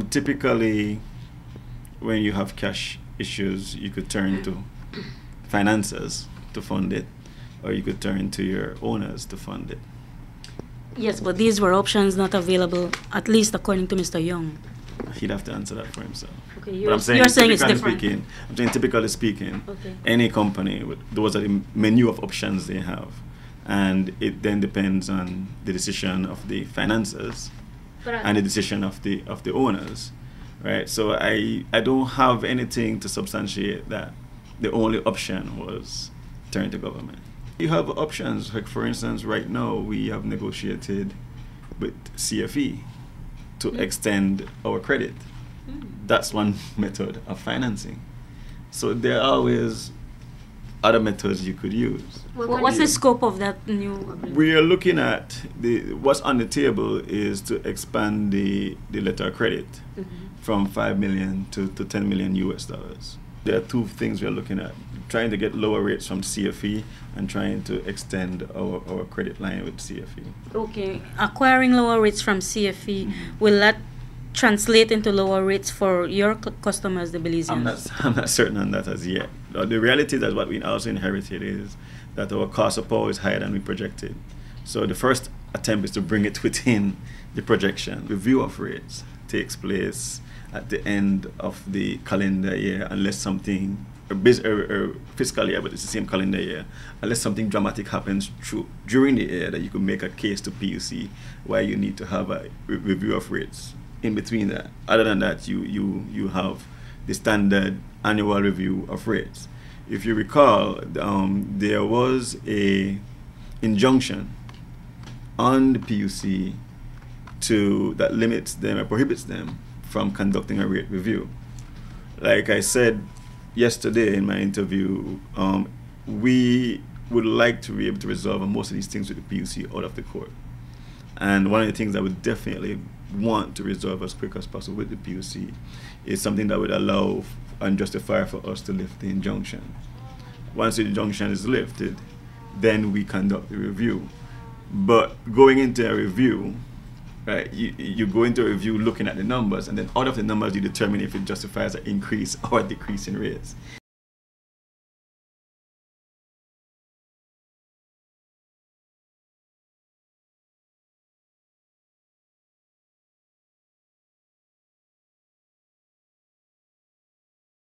Typically, when you have cash issues, you could turn to financiers to fund it, or you could turn to your owners to fund it. Yes, but these were options not available, at least according to Mr. Young. He'd have to answer that for himself. Okay, you're saying it's different. I'm saying typically speaking, okay, any company, those are the menu of options they have. And it then depends on the decision of the financiers and the decision of the owners, right? So I don't have anything to substantiate that the only option was turn to government. You have options, like for instance, right now we have negotiated with CFE to extend our credit. That's one method of financing. So there are always other methods you could use. What's the scope of that new agreement? We are looking at what's on the table is to expand the letter of credit from 5 million to 10 million US dollars. There are two things we are looking at: trying to get lower rates from CFE and trying to extend our credit line with CFE. Okay, acquiring lower rates from CFE, will that translate into lower rates for your customers, the Belizeans? I'm not certain on that as yet. The reality is that what we also inherited is that our cost of power is higher than we projected. So the first attempt is to bring it within the projection. Review of rates takes place at the end of the calendar year, unless something, fiscal year, but it's the same calendar year, unless something dramatic happens during the year that you could make a case to PUC why you need to have a review of rates. In between that, other than that, you have the standard annual review of rates. If you recall, there was a injunction on the PUC that limits them or prohibits them from conducting a rate review. Like I said yesterday in my interview, we would like to be able to resolve most of these things with the PUC out of the court. And one of the things I would definitely want to resolve as quick as possible with the PUC is something that would allow and justify for us to lift the injunction. Once the injunction is lifted, then we conduct the review. But going into a review, right, you go into a review looking at the numbers, and then out of the numbers you determine if it justifies an increase or a decrease in rates.